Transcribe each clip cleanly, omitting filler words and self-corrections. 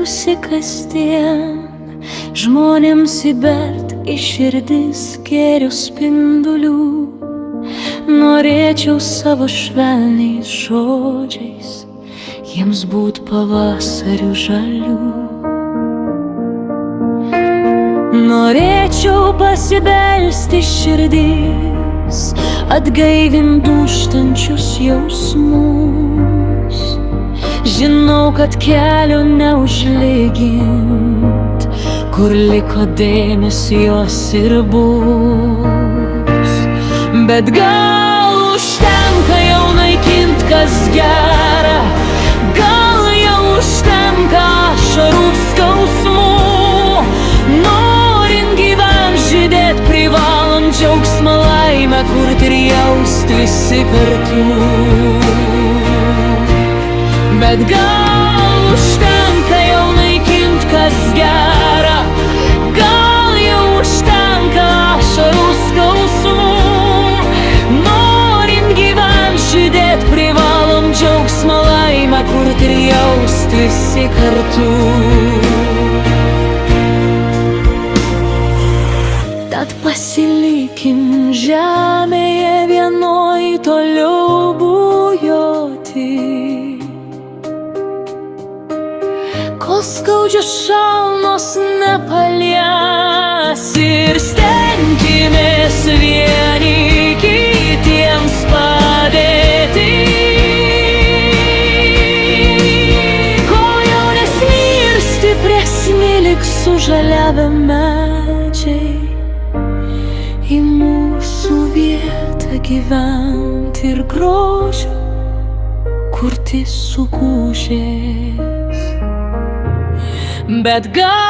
norėtųsi kasdien žmonėms įbert į širdis gėrio spindulių. Norėčiau savo švelniais žodžiais jiems būt pavasarių žalių. Norėčiau pasibelsti širdis, atgaivint dūžtančius jausmus. Žinau, kad kelio neužlygint, kur liko dėmesio jos ir bus. Bet gal užtenka jau naikint, kas gera, gal jau užtenka ašarų skausmų. Norint gyvent, žydėt privalom džiaugsmą, laimę kurt ir jaust visi kartu. Bet gal užtenka jau naikint, kas gera, gal jau užtenka ašarų skausmų. Norint gyvent, žydėt privalom džiaugsmą, laimę kurt ir jaust visi kartu. Tad pasilikim žemėje vienoj toliau bujoti, kol skaudžios šalnos nepalies, ir stenkimės vieni kitiems padėti. Kol jau nesmi ir stipresni liks sužaliavę medžiai, į mūsų vietą gyvent ir grožio kurti sugūžės. Bet gal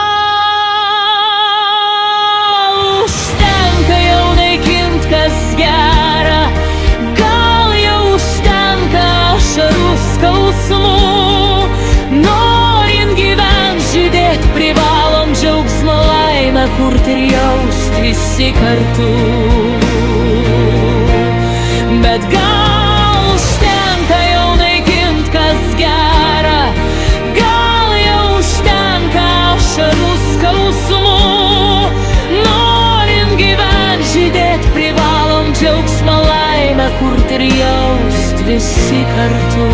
užtenka jau naikint, kas gera, gal jau užtenka ašarų skausmų. Norint gyvent, žydėt privalom džiaugsmą, laimę kurt ir jaust visi kartu. Bet gal užtenka jau naikint, kas gera, gal jau užtenka ašarų skausmų. Norint gyvent, žydėt privalom džiaugsmą, laimę kurt ir jaust visi kartu.